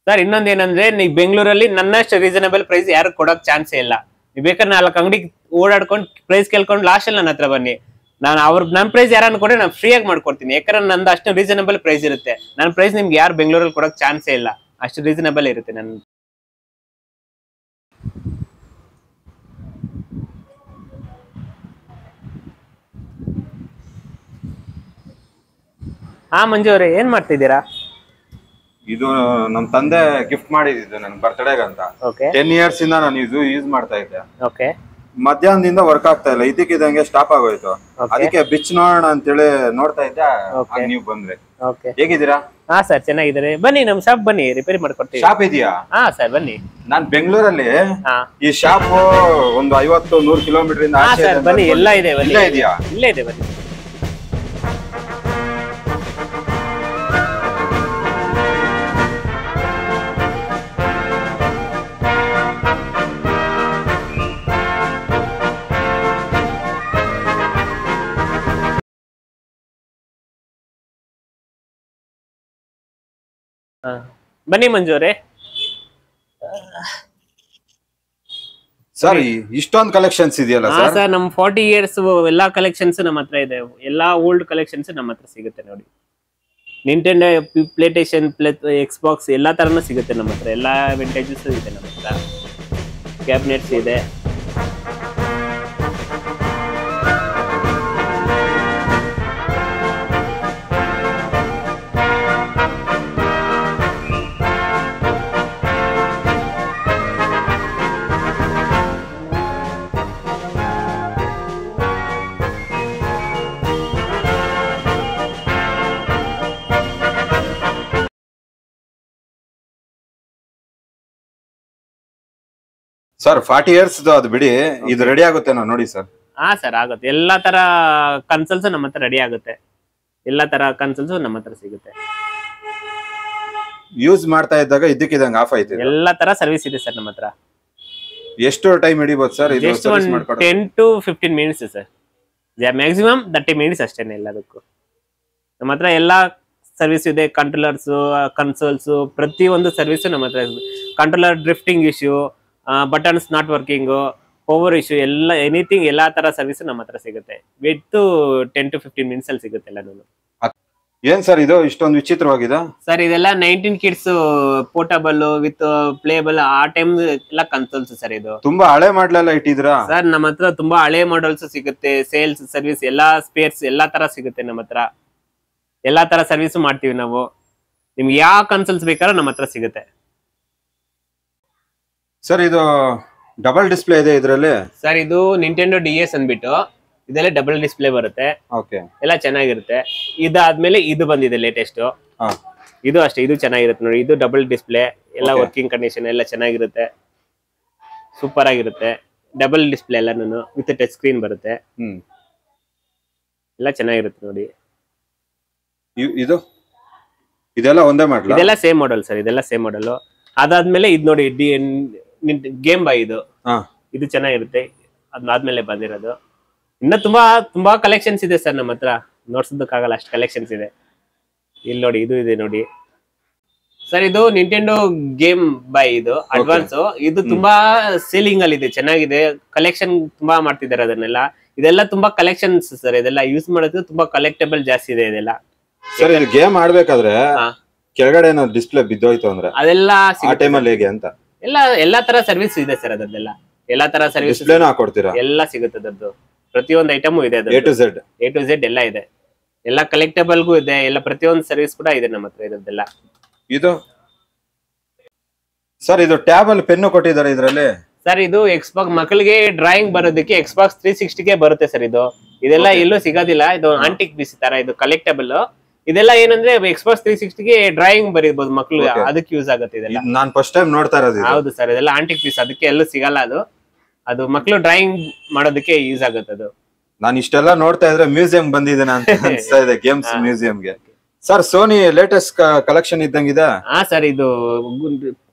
Sir ಇನ್ನೊಂದ್ ಏನಂದ್ರೆ ನೀವು ಬೆಂಗಳೂರಲ್ಲಿ ನನ್ನಷ್ಟು ರೀಸನಬಲ್ ಪ್ರೈಸ್ ಯಾರು ಕೊಡೋಕ್ ಚಾನ್ಸೇ ಇಲ್ಲ. ನೀವು ಬೇಕಾದ್ರೆ 4 ಅಂಗಡಿ ಓಡಾಡ್ಕೊಂಡು ಪ್ರೈಸ್ ಕೇಳ್ಕೊಂಡು ಲಾಸ್ಟ್ ಅಲ್ಲಿ ನನ್ನ ಹತ್ರ ಬನ್ನಿ. ನಾನು ನನ್ನ ಪ್ರೈಸ್ ಯಾರು ಅನ್ಕೊಂಡ್ರೆ ನಾನು ಫ್ರೀ ಆಗಿ ಮಾಡ್ಕೊಡ್ತೀನಿ. ಯಾಕಂದ್ರೆ ನಂದು ಅಷ್ಟು ರೀಸನಬಲ್ ಪ್ರೈಸ್ ಇರುತ್ತೆ. ನನ್ನ ಪ್ರೈಸ್ ನಿಮ್ಗೆ ಯಾರು ಬೆಂಗಳೂರಲ್ಲಿ ಕೊಡೋಕ್ ಚಾನ್ಸೇ ಇಲ್ಲ, ಅಷ್ಟು ರೀಸನಬಲ್ ಇರುತ್ತೆ ನನ್ನ. ಹಾ ಮಂಜು ಅವ್ರೆ, ಏನ್ ಮಾಡ್ತಿದ್ದೀರಾ? ಇದು ನಮ್ ತಂದೆ ಗಿಫ್ಟ್ ಮಾಡಿದ್ದು ನನ್ ಬರ್ತ್ಡೇಗೆ ಅಂತ. 10 years ಇಂದ ನಾನು ಇದು ಯೂಸ್ ಮಾಡ್ತಾ ಇದ್ದೆ. ಮಧ್ಯಾಹ್ನದಿಂದ ವರ್ಕ್ ಆಗ್ತಾ ಇಲ್ಲ, ಇದಕ್ಕಿದಂಗೆ ಸ್ಟಾಪ್ ಆಗೋಯ್ತು. ಅದಕ್ಕೆ ಬಿಚ್ ನೋಡೋಣ ಅಂತೇಳಿ ನೋಡ್ತಾ ಇದ್ದೆ, ನೀವು ಬಂದ್ರೆ. ಹೇಗಿದ್ದೀರಾ? ಹಾ ಸರ್ ಚೆನ್ನಾಗಿದ್ದಾರೆ, ಬನ್ನಿ ನಮ್ ಶಾಪ್ ಬನ್ನಿ, ರಿಪೇರಿ ಮಾಡ್ಕೊಡ್ತೀವಿ. ಶಾಪ್ ಇದೆಯಾ? ಹಾ ಸರ್ ಬನ್ನಿ. ನಾನ್ ಬೆಂಗಳೂರಲ್ಲಿ ಈ ಶಾಪ್ ಒಂದು 50-100 ಕಿಲೋಮೀಟರ್ ಇಂದ ಬನ್ನಿ, ಎಲ್ಲ ಇದೆ. ಇಲ್ಲೇ ಇದೆಯಾ? ಇಲ್ಲೇ ಇದೆ, ಬನ್ನಿ. ಬನ್ನಿ ಮಂಜು ಅವರೇ. ಸರ್ ಇಷ್ಟೊಂದು ಕಲೆಕ್ಷನ್ಸ್ ಇದೆಯಲ್ಲ ಸರ್? ನಮ್ 40 years ಎಲ್ಲಾ ಕಲೆಕ್ಷನ್ಸ್ ನಮ್ಮ ಹತ್ರ ಇದೆ. ಎಲ್ಲಾ ಓಲ್ಡ್ ಕಲೆಕ್ಷನ್ಸ್ ನಮ್ಮ ಹತ್ರ ಸಿಗುತ್ತೆ ನೋಡಿ. ನಿಂಟೆಂಡೋ, ಪ್ಲೇಟೇಷನ್, ಎಕ್ಸ್ಬಾಕ್ಸ್ ಎಲ್ಲಾ ತರನು ಸಿಗುತ್ತೆ ನಮ್ಮ ಹತ್ರ. ಎಲ್ಲಾ ವಿಂಟೇಜಸ್ ಇದೆ ನಮ್ಮ ಹತ್ರ. ಕ್ಯಾಬಿನೆಟ್ಸ್ ಇದೆ. ಸರ್ 40 years ಅದು ಬಿಡಿ, ಇದು ರೆಡಿ ಆಗುತ್ತೆ ನೋಡಿ ಸರ್? ಹಾ ಸರ್ ಆಗುತ್ತೆ. ಎಲ್ಲಾ ತರ ಕನ್ಸಲ್ಸ್ ನಮ್ಮ ಹತ್ರ ರೆಡಿ ಆಗುತ್ತೆ. ಎಲ್ಲಾ ತರ ಕನ್ಸಲ್ಸ್ ನಮ್ಮ ಹತ್ರ ಸಿಗುತ್ತೆ. ಯೂಸ್ ಮಾಡ್ತಾ ಇದ್ದಾಗ ಇದಕ್ಕಿದಂಗೆ ಆಫ್ ಆಯ್ತು? ಎಲ್ಲಾ ತರ ಸರ್ವಿಸ್ ಇದೆ ಸರ್ ನಮ್ಮ ಹತ್ರ. ಎಷ್ಟು ಟೈಮ್ ಹಿಡಿಬಹುದು ಸರ್ ಇದು ಸರ್ವಿಸ್ ಮಾಡ್ಕೊಡೋಕೆ? 10 to 15 minutes sir. Maximum 30 minutes ಅಷ್ಟೇನೆ ಎಲ್ಲದಕ್ಕೂ. ನಮ್ಮ ಹತ್ರ ಎಲ್ಲಾ ಸರ್ವಿಸ್ ಇದೆ. ಕಂಟ್ರೋಲರ್ಸ್, ಕನ್ಸೋಲ್ಸ್, ಪ್ರತಿಯೊಂದು ಸರ್ವಿಸ್ ನಮ್ಮ ಹತ್ರ. Controller drifting issue, buttons not working, power issue, ಎಲ್ಲ ಎನಿಥಿಂಗ್ ಎಲ್ಲಾ ತರ ಸರ್ವಿಸ್ ನಮ್ಮ ಹತ್ರ ಸಿಗುತ್ತೆ. ವಿತ್ 10 to 15 minutes ಅಲ್ಲಿ ಸಿಗುತ್ತೆ ಎಲ್ಲಾನು. ಏನ್ ಸರ್ ಇದು ಇಷ್ಟೊಂದು ವಿಚಿತ್ರವಾಗಿದೆ? ಸರ್ ಇದೆಲ್ಲ 19 kids ಪೋರ್ಟಬಲ್ ವಿತ್ ಪ್ಲೇಬಲ್ ಆ ಟೈಮ್ ಎಲ್ಲ ಕನ್ಸೋಲ್ಸ್ ಸರ್. ಇದು ತುಂಬಾ ಹಳೆ ಮಾಡಲೆಲ್ಲ ಇಟ್ಟಿದ್ರಾ ಸರ್? ನಮ್ಮ ಹತ್ರ ತುಂಬಾ ಹಳೆ ಮಾಡೆಲ್ಸ್ ಸಿಗುತ್ತೆ. ಸೇಲ್ಸ್, ಸರ್ವಿಸ್, ಎಲ್ಲಾ ಸ್ಪೇರ್ಸ್ ಎಲ್ಲಾ ತರ ಸಿಗುತ್ತೆ ನಮ್ಮ ಹತ್ರ. ಎಲ್ಲಾ ತರ ಸರ್ವಿಸ್ ಮಾಡ್ತೀವಿ ನಾವು. ನಿಮ್ಗೆ ಯಾವ ಕನ್ಸೋಲ್ಸ್ ಬೇಕಾದ್ರೂ ನಮ್ಮ ಹತ್ರ ಸಿಗುತ್ತೆ ಸರ್. ಇದು ಡಬಲ್ ಡಿಸ್ಪ್ಲೇ ಇದೆ ಇದರಲ್ಲಿ ಸರ್. ಇದು ನಿಂಟೆಂಡೋ DS ಅಂದ್ಬಿಟ್ಟು ಇದೆಲ್ಲ ಡಬಲ್ ಡಿಸ್ಪ್ಲೇ ಬರುತ್ತೆ. ಎಲ್ಲ ಚೆನ್ನಾಗಿರುತ್ತೆ. ಇದಾದ್ಮೇಲೆ ಇದು ಬಂದಿದೆ ಲೇಟೆಸ್ಟ್. ಇದು ಅಷ್ಟೇ, ಇದು ಚೆನ್ನಾಗಿರುತ್ತೆ ನೋಡಿ. ಇದು ಡಬಲ್ ಡಿಸ್ಪ್ಲೇ, ಎಲ್ಲ ವರ್ಕಿಂಗ್ ಕಂಡೀಷನ್ ಎಲ್ಲ ಚೆನ್ನಾಗಿರುತ್ತೆ. ಸೂಪರ್ ಆಗಿರುತ್ತೆ. ಡಬಲ್ ಡಿಸ್ಪ್ಲೇ ಎಲ್ಲಾನು ವಿತ್ ಟಚ್ ಸ್ಕ್ರೀನ್ ಬರುತ್ತೆ. ಎಲ್ಲ ಚೆನ್ನಾಗಿರುತ್ತೆ ನೋಡಿ. ಇದು ಇದೆಲ್ಲ ಒಂದೇ ಮಾಡಲ್? ಇದೆಲ್ಲ ಸೇಮ್ ಮಾಡೆಲ್ ಸರ್. ಇದೆಲ್ಲ ಸೇಮ್ ಮಾಡೆಲ್. ಅದಾದ್ಮೇಲೆ ಇದು ನೋಡಿ ಗೇಮ್ ಬಾಯ್. ಇದು ಚೆನ್ನಾಗಿರುತ್ತೆ. ಅದಾದ್ಮೇಲೆ ಬಂದಿರೋದು. ಇನ್ನ ತುಂಬಾ ಕಲೆಕ್ಷನ್ಸ್ ಇದೆ ಸರ್ ನಮ್ಮ ಹತ್ರ. ನೋಡ್ಸೋದಕ್ಕಾಗಲ್ಲ, ಅಷ್ಟು ಕಲೆಕ್ಷನ್ಸ್ ಇದೆ. ಇಲ್ಲಿ ನೋಡಿ, ಇದು ಇದೆ ನೋಡಿ ಸರ್. ಇದು ನಿಂಟೆಂಡೋ ಗೇಮ್ ಬಾಯ್, ಇದು ಅಡ್ವಾನ್ಸ್. ಇದು ತುಂಬಾ ಸೇಲಿಂಗ್ ಅಲ್ಲಿ ಇದೆ, ಚೆನ್ನಾಗಿದೆ. ಕಲೆಕ್ಷನ್ ತುಂಬಾ ಮಾಡ್ತಿದ್ದಾರೆ ಅದನ್ನೆಲ್ಲ. ಇದೆಲ್ಲ ತುಂಬಾ ಕಲೆಕ್ಷನ್ಸ್ ಸರ್. ಇದೆಲ್ಲ ಯೂಸ್ ಮಾಡೋದು ತುಂಬಾ ಕಲೆಕ್ಟಬಲ್ ಜಾಸ್ತಿ ಇದೆ ಇದೆಲ್ಲ. ಸರ್ ಇದು ಗೇಮ್ ಆಡ್ಬೇಕಾದ್ರೆ ಕೆಳಗಡೆ ಏನೋ ಡಿಸ್ಪ್ಲೇ ಬಿದ್ದೋಯ್ತು ಅಂದ್ರೆ ಅದೆಲ್ಲ ಆ ಟೈಮಲ್ಲಿ ಹೇಗೆ ಅಂತ? ಎಲ್ಲಾ ತರ ಸರ್ವಿಸ್ ಇದೆ ಸರ್. ಅದನ್ನೆಲ್ಲ ಎಲ್ಲಾ ತರ ಸರ್ವಿಸ್ ಡಿಸ್ಪ್ಲೇನ ಹಾಕೊಡ್ತೀರಾ? ಎಲ್ಲ ಸಿಗುತ್ತೆ ಅದದ್ದು. ಪ್ರತಿಯೊಂದು ಐಟಮು ಇದೆ. A to Z ಎಲ್ಲ ಇದೆ. ಎಲ್ಲ ಕಲೆಕ್ಟಬಲ್ಗೂ ಇದೆ. ಎಲ್ಲ ಪ್ರತಿಯೊಂದು ಸರ್ವಿಸ್ ಕೂಡ ಇದೆ ನಮ್ಮ ಹತ್ರ ಇದೆಲ್ಲ. ಇದು ಸರ್ ಇದು ಟ್ಯಾಬ್ ಅಲ್ಲಿ ಪೆನ್ನು ಕೊಟ್ಟಿದ್ದಾರೆ ಇದರಲ್ಲಿ ಸರ್. ಇದು ಎಕ್ಸ್ಬಾಕ್ಸ್ ಮಕ್ಕಳಿಗೆ ಡ್ರಾಯಿಂಗ್ ಬರೋದಕ್ಕೆ Xbox 360ಗೆ ಬರುತ್ತೆ ಸರ್. ಇದೆಲ್ಲ ಎಲ್ಲೂ ಸಿಗೋದಿಲ್ಲ. ಇದು ಆಂಟಿಕ್ ಪೀಸ್ ತರ. ಇದು ಕಲೆಕ್ಟಬಲ್. ಇದೆಲ್ಲ ಏನಂದ್ರೆ Xbox 360ಗೆ ಡ್ರಾಯಿಂಗ್ ಬರೀಬಹುದು ಮಕ್ಕಳು, ಅದಕ್ಕೆ ಯೂಸ್ ಆಗುತ್ತೆ ಇದೆಲ್ಲ. ನಾನು ಫಸ್ಟ್ ಟೈಮ್ ನೋಡ್ತಾ ಇರೋದು. ಹೌದು ಸರ್, ಇದೆಲ್ಲ ಆಂಟಿಕ್ ಪೀಸ್, ಅದಕ್ಕೆ ಎಲ್ಲೂ ಸಿಗಲ್ಲ. ಅದು ಮಕ್ಕಳು ಡ್ರಾಯಿಂಗ್ ಮಾಡೋದಕ್ಕೆ ಯೂಸ್ ಆಗುತ್ತೆ ಅದು. ನಾನು ಇಷ್ಟೆಲ್ಲ ನೋಡ್ತಾ ಇದ್ರೆ ಮ್ಯೂಸಿಯಂ ಬಂದಿದ್ದೇನೆ ಅಂತ ಅನ್ಸ್ತಾ ಇದೆ, ಗೇಮ್ಸ್ ಮ್ಯೂಸಿಯಂಗೆ. ಸರ್ ಸೋನಿ ಲೇಟೆಸ್ಟ್ ಕಲೆಕ್ಷನ್ ಇದ್ದಂಗಿದೆ. ಹಾ ಸರ್, ಇದು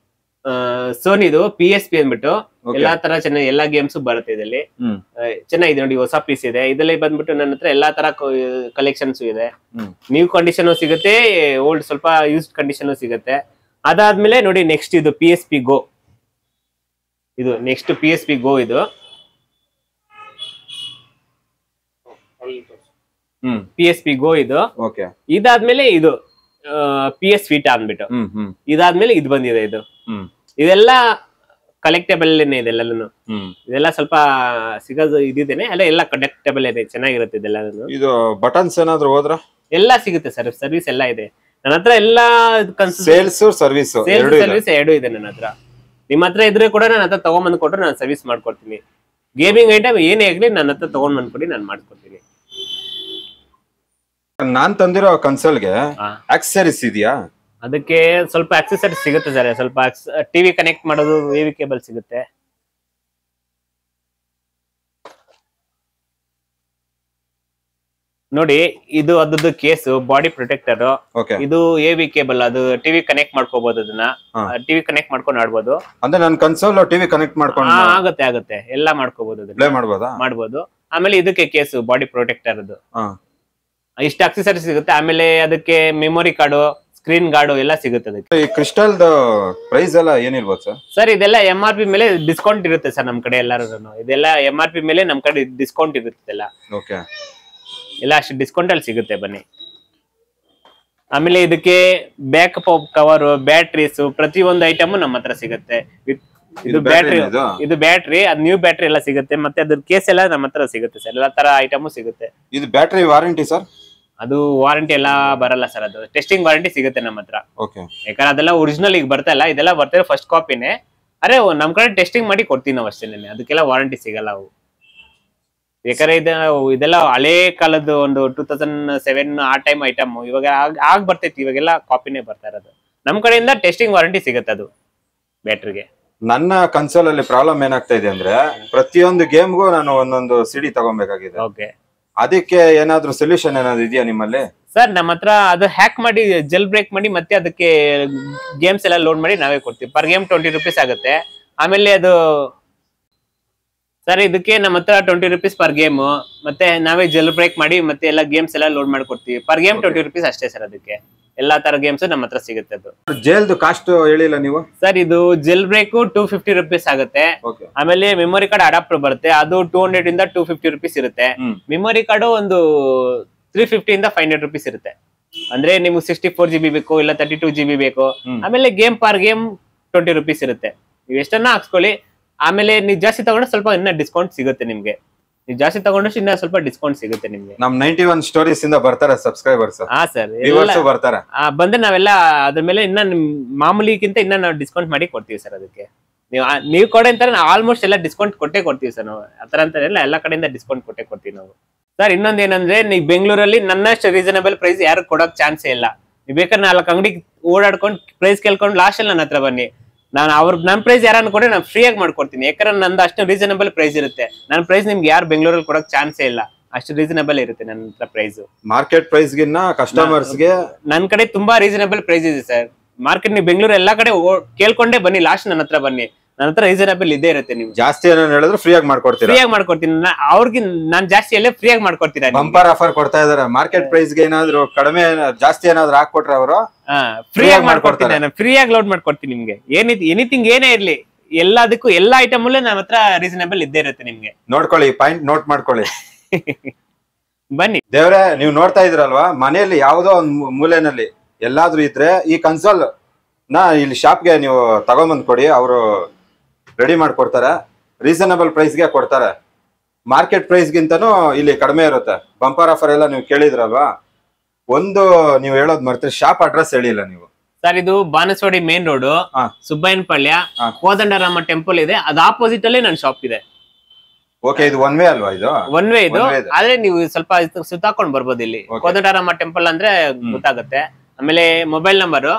ಸೋನಿದು PSP ಅಂದ್ಬಿಟ್ಟು ಎಲ್ಲಾ ತರ ಚೆನ್ನಾಗಿ ಎಲ್ಲಾ ಗೇಮ್ಸ್ ಬರುತ್ತೆ ಇದರಲ್ಲಿ. ಚೆನ್ನಾಗಿದೆ ನೋಡಿ, ಹೊಸ ಪೀಸ್ ಇದೆ ಇದರಲ್ಲಿ ಬಂದ್ಬಿಟ್ಟು. ನನ್ನ ಹತ್ರ ಎಲ್ಲಾ ತರ ಕಲೆಕ್ಷನ್ಸ್ ಇದೆ. ನ್ಯೂ ಕಂಡೀಷನ್ ಸಿಗುತ್ತೆ, ಓಲ್ಡ್ ಸ್ವಲ್ಪ ಯೂಸ್ಡ್ ಕಂಡೀಷನ್ ಸಿಗುತ್ತೆ. ಅದಾದ್ಮೇಲೆ ನೋಡಿ ನೆಕ್ಸ್ಟ್ ಇದು PSP Go. ಇದು ನೆಕ್ಸ್ಟ್ PSP Go ಇದು PSP Go ಇದು. ಇದಾದ್ಮೇಲೆ ಇದು PS Vita ಅಂದ್ಬಿಟ್ಟು ಇದಾದ್ಮೇಲೆ ಇದು ಬಂದಿದೆ. ಇದು ಇದೆಲ್ಲ ಕಲೆಕ್ಟೇಬಲ್ ಇದೆಲ್ಲೂ. ಇದೆಲ್ಲ ಸ್ವಲ್ಪ ಸಿಗೋದು ಇದೇನೆ ಅಲ್ಲ, ಎಲ್ಲ ಕಲೆಕ್ಟೇಬಲ್ ಇದೆ, ಚೆನ್ನಾಗಿರುತ್ತೆ ಇದೆಲ್ಲ. ಇದು ಬಟನ್ಸ್ ಏನಾದ್ರು ಹೋದ್ರ ಎಲ್ಲ ಸಿಗುತ್ತೆ ಸರ್, ಸರ್ವಿಸ್ ಎಲ್ಲ ಇದೆ ನನ್ನ ಹತ್ರ. ಎಲ್ಲ ಸೇಲ್ಸ್ ಸರ್ವಿಸ್ ಎರಡು ಇದೆ ನನ್ನ ಹತ್ರ. ನಿಮ್ಮ ಹತ್ರ ಇದ್ರೆ ಕೂಡ ನನ್ನ ಹತ್ರ ತಗೊಂಡ್ಬಂದು ಕೊಟ್ರೆ ನಾನು ಸರ್ವಿಸ್ ಮಾಡ್ಕೊಡ್ತೀನಿ. ಗೇಮಿಂಗ್ ಐಟಮ್ ಏನೇ ಆಗ್ಲಿ ನನ್ನ ಹತ್ರ ತಗೊಂಡ್ ಬಂದ್ಕೊಡಿ, ನಾನು ಮಾಡ್ಕೊಡ್ತೀನಿ. ನಾನ್ ತಂದಿರೋ ಕನ್ಸೋಲ್ಗೆ ಆಕ್ಸೆಸರೀಸ್ ಇದೆಯಾ? ಅದಕ್ಕೆ ಸ್ವಲ್ಪ ಆಕ್ಸೆಸರೀಸ್ ಸಿಗುತ್ತೆ ಸರ್. ಸ್ವಲ್ಪ ಟಿವಿ ಕನೆಕ್ಟ್ ಮಾಡೋದು AV ಕೇಬಲ್ ಸಿಗುತ್ತೆ. ನೋಡಿ ಇದು ಅದ್ರದ್ದು ಕೇಸ್, ಬಾಡಿ ಪ್ರೊಟೆಕ್ಟರ್, ಇದು AV ಕೇಬಲ್. ಅದು ಟಿವಿ ಕನೆಕ್ಟ್ ಮಾಡ್ಕೋಬಹುದು, ಅದನ್ನ ಟಿವಿ ಕನೆಕ್ಟ್ ಮಾಡ್ಕೊಂಡು ಆಡ್ಬೋದು. ಅಂದ್ರೆ ನನ್ನ ಕನ್ಸೋಲ್ ಟಿವಿ ಕನೆಕ್ಟ್ ಮಾಡ್ಕೊಂಡು ಆಗುತ್ತೆ ಎಲ್ಲ ಮಾಡ್ಕೋಬಹುದು, ಮಾಡ್ಬೋದು. ಆಮೇಲೆ ಇದಕ್ಕೆ ಕೇಸ್ ಬಾಡಿ ಪ್ರೊಟೆಕ್ಟರ್ ಅದು ಇಷ್ಟ ಆಕ್ಸೆಸರೀಸ್ ಸಿಗುತ್ತೆ. ಆಮೇಲೆ ಅದಕ್ಕೆ ಮೆಮೊರಿ ಕಾರ್ಡು, ಸ್ಕ್ರೀನ್ ಗಾರ್ಡು ಎಲ್ಲ ಸಿಗುತ್ತೆ. ಅದಕ್ಕೆ ಕ್ರಿಸ್ಟಲ್ ಪ್ರೈಸ್ ಎಲ್ಲ ಏನಿರ್ಬೋದು ಸರ್? ಸರ್ ಇದೆಲ್ಲ MRP ಮೇಲೆ ಡಿಸ್ಕೌಂಟ್ ಇರುತ್ತೆ ಸರ್ ನಮ್ ಕಡೆ ಎಲ್ಲರೂ. ಇದೆಲ್ಲ MRP ಮೇಲೆ ನಮ್ ಕಡೆ ಡಿಸ್ಕೌಂಟ್ ಇರುತ್ತೆ ಎಲ್ಲ ಅಷ್ಟು ಡಿಸ್ಕೌಂಟ್ ಅಲ್ಲಿ ಸಿಗುತ್ತೆ, ಬನ್ನಿ. ಆಮೇಲೆ ಇದಕ್ಕೆ ಬ್ಯಾಕಪ್ ಕವರ್, ಬ್ಯಾಟ್ರೀಸ್, ಪ್ರತಿಯೊಂದು ಐಟಮ್ ನಮ್ಮ ಹತ್ರ ಸಿಗುತ್ತೆ. ಇದು ಬ್ಯಾಟ್ರಿ, ಅದು ನ್ಯೂ ಬ್ಯಾಟ್ರಿ ಎಲ್ಲ ಸಿಗುತ್ತೆ. ಮತ್ತೆ ಅದ್ರ ಕೇಸ್ ಎಲ್ಲ ನಮ್ಮ ಹತ್ರ ಸಿಗುತ್ತೆ ಸರ್, ಎಲ್ಲಾ ತರ ಐಟಮು ಸಿಗುತ್ತೆ. ಇದು ಬ್ಯಾಟ್ರಿ ವಾರಂಟಿ ಸರ್? ಅದು ವಾರಂಟಿ ಎಲ್ಲ ಬರಲ್ಲ ಸರ್, ಅದು ಟೆಸ್ಟಿಂಗ್ ವಾರಂಟಿ ಸಿಗುತ್ತೆ ನಮ್ಮ ಹತ್ರ. ಯಾಕಂದ್ರೆ ಅದೆಲ್ಲ ಒರಿಜಿನಲ್ ಈಗ ಬರ್ತಾ ಇಲ್ಲ, ಇದೆಲ್ಲ ಬರ್ತಾರೆ ಫಸ್ಟ್ ಕಾಪಿನೇ. ಅರೆ ನಮ್ ಕಡೆ ಟೆಸ್ಟಿಂಗ್ ಮಾಡಿ ಕೊಡ್ತೀವಿ ನಾವು ಅಷ್ಟೇ, ಅದಕ್ಕೆಲ್ಲ ವಾರಂಟಿ ಸಿಗಲ್ಲ ಅವು. ಯಾಕಂದ್ರೆ ಇದೆಲ್ಲ ಹಳೇ ಕಾಲದ್ದು, ಒಂದು 2007 ಆ ಟೈಮ್ ಐಟಮ್. ಇವಾಗ ಆಗ್ ಬರ್ತೈತಿ, ಇವಾಗೆಲ್ಲ ಕಾಪಿನೇ ಬರ್ತಾ ಇರೋದು. ನಮ್ ಕಡೆಯಿಂದ ಟೆಸ್ಟಿಂಗ್ ವಾರಂಟಿ ಸಿಗುತ್ತೆ ಅದು ಬ್ಯಾಟ್ರಿಗೆ. ನನ್ನ ಕನ್ಸೋಲ್ ಅಲ್ಲಿ ಪ್ರಾಬ್ಲಮ್ ಏನಾಗ್ತಾ ಇದೆ ಅಂದ್ರೆ, ಪ್ರತಿಯೊಂದು ಗೇಮ್ಗೂ ನಾನು ಒಂದೊಂದು ಸಿಡಿ ತಗೊಬೇಕಾಗಿದೆ. ಅದಕ್ಕೆ ಏನಾದ್ರು ಸೊಲ್ಯೂಷನ್ ಏನಾದ್ರು ಇದೆಯಾ ನಿಮ್ಮಲ್ಲಿ? ಸರ್ ನಮ್ಮ ಹತ್ರ ಅದು ಹ್ಯಾಕ್ ಮಾಡಿ, ಜೆಲ್ ಬ್ರೇಕ್ ಮಾಡಿ, ಮತ್ತೆ ಅದಕ್ಕೆ ಗೇಮ್ಸ್ ಎಲ್ಲ ಲೋಡ್ ಮಾಡಿ ನಾವೇ ಕೊಡ್ತೀವಿ. ಪರ್ ಗೇಮ್ 20 ರೂಪೀಸ್ ಆಗುತ್ತೆ. ಆಮೇಲೆ ಅದು ಸರ್ ಇದಕ್ಕೆ ನಮ್ಮ ಹತ್ರ 20 ರೂಪೀಸ್ ಪರ್ ಗೇಮ್, ಮತ್ತೆ ನಾವೇ ಜೆಲ್ ಬ್ರೇಕ್ ಮಾಡಿ ಮತ್ತೆ ಎಲ್ಲ ಗೇಮ್ಸ್ ಎಲ್ಲ ಲೋಡ್ ಮಾಡಿ ಕೊಡ್ತೀವಿ. ಪರ್ ಗೇಮ್ 20 ರೂಪೀಸ್ ಅಷ್ಟೇ ಸರ್. ಅದಕ್ಕೆ ಎಲ್ಲಾ ತರ ಗೇಮ್ಸ್ ನಮ್ಮ ಹತ್ರ ಸಿಗುತ್ತೆ. ಅದು ಜೆಲ್ದು ಕಾಸ್ಟ್ ಹೇಳಿಲ್ಲ ನೀವು ಸರ್? ಇದು ಜೆಲ್ ಬ್ರೇಕ್ 250 ರೂಪೀಸ್ ಆಗುತ್ತೆ. ಆಮೇಲೆ ಮೆಮೊರಿ ಕಾರ್ಡ್ ಅಡಾಪ್ಟರ್ ಬರುತ್ತೆ, ಅದು 200 ಇಂದ 250 ರೂಪೀಸ್ ಇರುತ್ತೆ. ಮೆಮೊರಿ ಕಾರ್ಡ್ ಒಂದು 350 ಇಂದ 500 ರೂಪೀಸ್ ಇರುತ್ತೆ. ಅಂದ್ರೆ ನಿಮ್ಗೆ 64 GB ಬೇಕು, ಇಲ್ಲ 32 GB ಬೇಕು. ಆಮೇಲೆ ಗೇಮ್ ಪರ್ ಗೇಮ್ 20 ರೂಪೀಸ್ ಇರುತ್ತೆ. ನೀವು ಎಷ್ಟನ್ನ ಹಾಕ್ಸ್ಕೊಳ್ಳಿ. ಆಮೇಲೆ ನೀವು ಜಾಸ್ತಿ ತಗೊಂಡ್ರೆ ಸ್ವಲ್ಪ ಇನ್ನ ಡಿಸ್ಕೌಂಟ್ ಸಿಗುತ್ತೆ ನಿಮ್ಗೆ. ನೀವು ಜಾಸ್ತಿ ತಗೊಂಡ್ರೆ ಇನ್ನ ಸ್ವಲ್ಪ ಡಿಸ್ಕೌಂಟ್ ಸಿಗುತ್ತೆ ನಿಮ್ಗೆ. ನಮ್ 91 ಸ್ಟೋರೀಸ್ ಇಂದ ಬರ್ತಾರೆ ಸಬ್ಸ್ಕ್ರೈಬರ್ಸ್. ಹಾ ಸರ್, ಬರ್ತಾರೆ. ಬಂದ್ರೆ ನಾವೆಲ್ಲ ಅದ್ರ ಮೇಲೆ ಇನ್ನ ಮಾಮೂಲಿಗಿಂತ ಇನ್ನ ನಾವು ಡಿಸ್ಕೌಂಟ್ ಮಾಡಿ ಕೊಡ್ತೀವಿ ಸರ್. ಅದಕ್ಕೆ ನೀವು ಕೊಡೆ ಅಂತಾರೆ, ನಾವು ಆಲ್ಮೋಸ್ಟ್ ಎಲ್ಲ ಡಿಸ್ಕೌಂಟ್ ಕೊಟ್ಟೆ ಕೊಡ್ತೀವಿ ಸರ್. ನಾವು ಆತರ ಅಂತ ಎಲ್ಲ ಕಡೆಯಿಂದ ಡಿಸ್ಕೌಂಟ್ ಕೊಟ್ಟೆ ಕೊಡ್ತೀವಿ ನಾವು ಸರ್. ಇನ್ನೊಂದ್ ಏನಂದ್ರೆ, ನೀವು ಬೆಂಗಳೂರಲ್ಲಿ ನನ್ನಷ್ಟು ರೀಸನಬಲ್ ಪ್ರೈಸ್ ಯಾರು ಕೊಡೋಕ್ ಚಾನ್ಸೇ ಇಲ್ಲ. ನೀವು ಬೇಕಾದ್ರೆ 4 ಅಂಗಡಿ ಓಡಾಡ್ಕೊಂಡು ಪ್ರೈಸ್ ಕೇಳ್ಕೊಂಡು ಲಾಸ್ಟ್ ಅಲ್ಲಿ ನನ್ನ ಹತ್ರ ಬನ್ನಿ. ನಾನು ನನ್ ಪ್ರೈಸ್ ಯಾರನ್ನ ಕೊಟ್ಟರೆ ನಾನು ಫ್ರೀ ಆಗಿ ಮಾಡ್ಕೊಡ್ತೀನಿ. ಯಾಕಂದ್ರೆ ನಂದು ಅಷ್ಟು ರೀಸನಬಲ್ ಪ್ರೈಸ್ ಇರುತ್ತೆ. ನನ್ನ ಪ್ರೈಸ್ ನಿಮ್ಗೆ ಯಾರು ಬೆಂಗಳೂರಲ್ಲಿ ಕೊಡೋಕ್ ಚಾನ್ಸೇ ಇಲ್ಲ, ಅಷ್ಟು ರೀಸನಬಲ್ ಇರುತ್ತೆ ನನ್ನ ಹತ್ರ ಪ್ರೈಸ್. ಮಾರ್ಕೆಟ್ ಪ್ರೈಸ್ ಗಿನ್ನ ಕಸ್ಟಮರ್ಸ್ಗೆ ನನ್ನ ಕಡೆ ತುಂಬಾ ರೀಸನಬಲ್ ಪ್ರೈಸ್ ಇದೆ ಸರ್. ಮಾರ್ಕೆಟ್ ನೀವು ಬೆಂಗಳೂರು ಎಲ್ಲಾ ಕಡೆ ಕೇಳ್ಕೊಂಡೇ ಬನ್ನಿ, ಲಾಸ್ಟ್ ನನ್ನ ಹತ್ರ ಬನ್ನಿ. ನನ್ನ ಹತ್ರ ರೀಸನಬಲ್ ಇದೇ ಇರುತ್ತೆ. ನೀವು ಜಾಸ್ತಿ ಏನೋ ಹೇಳಿದ್ರು ಫ್ರೀ ಆಗಿ ಮಾಡ್ಕೊಡ್ತೀನಿ. ಫ್ರೀ ಆಗಿ ಮಾಡ್ಕೊಡ್ತೀನಿ. ಅವ್ರಿಗೆ ನಾನು ಜಾಸ್ತಿ ಅಲ್ಲೇ ಫ್ರೀ ಆಗಿ ಮಾಡ್ಕೊಡ್ತೀನಿ. ಬಂಪರ್ ಆಫರ್ ಕೊಡ್ತಾ ಇದಾರೆ. ಮಾರ್ಕೆಟ್ ಪ್ರೈಸ್ ಗೆ ಏನಾದ್ರು ಕಡಿಮೆ ಜಾಸ್ತಿ ಏನಾದ್ರು ಹಾಕೊಟ್ರೆ ಅವರು ಫ್ರೀ ಆಗಿ ಮಾಡ್ಕೊಡ್ತೀನಿ. ನಾನು ಫ್ರೀ ಆಗಿ ಲೋಡ್ ಮಾಡ್ಕೊಡ್ತೀನಿ ನಿಮ್ಗೆ. ಎನಿಥಿಂಗ್ ಏನೇ ಇರ್ಲಿ, ಎಲ್ಲದಕ್ಕೂ ಎಲ್ಲ ಐಟಮ್ ಅಲ್ಲೂ ನನ್ನ ಹತ್ರ ರೀಸನಬಲ್ ಇದ್ದೇ ಇರುತ್ತೆ ನಿಮ್ಗೆ. ನೋಡ್ಕೊಳ್ಳಿ, ಪಾಯಿಂಟ್ ನೋಟ್ ಮಾಡ್ಕೊಳ್ಳಿ. ಬನ್ನಿ ದೇವ್ರೆ, ನೀವು ನೋಡ್ತಾ ಇದ್ರಲ್ವಾ, ಮನೆಯಲ್ಲಿ ಯಾವ್ದೋ ಒಂದು ಮೂಲೆನಲ್ಲಿ ಎಲ್ಲಾದ್ರೂ ಇದ್ರೆ ಈ ಕನ್ಸೋಲ್ ನಾ ಇಲ್ಲಿ ಶಾಪ್ಗೆ ನೀವು ತಗೊಂಬಂದ್ ಕೊಡಿ. ಅವರು ರೆಡಿ ಮಾಡ್ಕೊಡ್ತಾರೆ. ರೀಸನಬಲ್ ಪ್ರೈಸ್ಗೆ ಕೊಡ್ತಾರೆ. ಮಾರ್ಕೆಟ್ ಪ್ರೈಸ್ ಗಿಂತನೂ ಇಲ್ಲಿ ಕಡಿಮೆ ಇರುತ್ತೆ. ಬಂಪರ್ ಆಫರ್ ಎಲ್ಲ ನೀವು ಕೇಳಿದ್ರಲ್ವಾ, ಒಂದು ನೀವು ಹೇಳೋದ್ ಮರ್ತೀರಿ, ಶಾಪ್ ಅಡ್ರೆಸ್ ಹೇಳಿಲ್ಲ ನೀವು ಸರ್. ಇದು Banaswadi main road, Subbaiahnapalya, Kodandarama temple ಇದೆ, ಅದ್ ಆಪೋಸಿಟ್ ಅಲ್ಲಿ ನನ್ನ ಶಾಪ್ ಇದೆ. ಓಕೆ, ಇದು ಒನ್ ವೇ ಅಲ್ವಾ? ಇದು ಒನ್ ವೇ ಇದು, ಆದ್ರೆ ನೀವು ಸ್ವಲ್ಪ ಸುತ್ತಾಕೊಂಡು ಬರ್ಬೋದು. ಇಲ್ಲಿ ಕೋದಂಡರಾಮ ಟೆಂಪಲ್ ಅಂದ್ರೆ ಗೊತ್ತಾಗುತ್ತೆ. ಆಮೇಲೆ ಮೊಬೈಲ್ ನಂಬರ್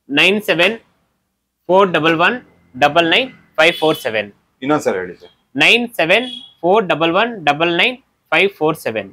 9741199547. ಇನ್ನೊಂದ್ಸರಿ ಹೇಳಿ ಸರ್. 9741199547.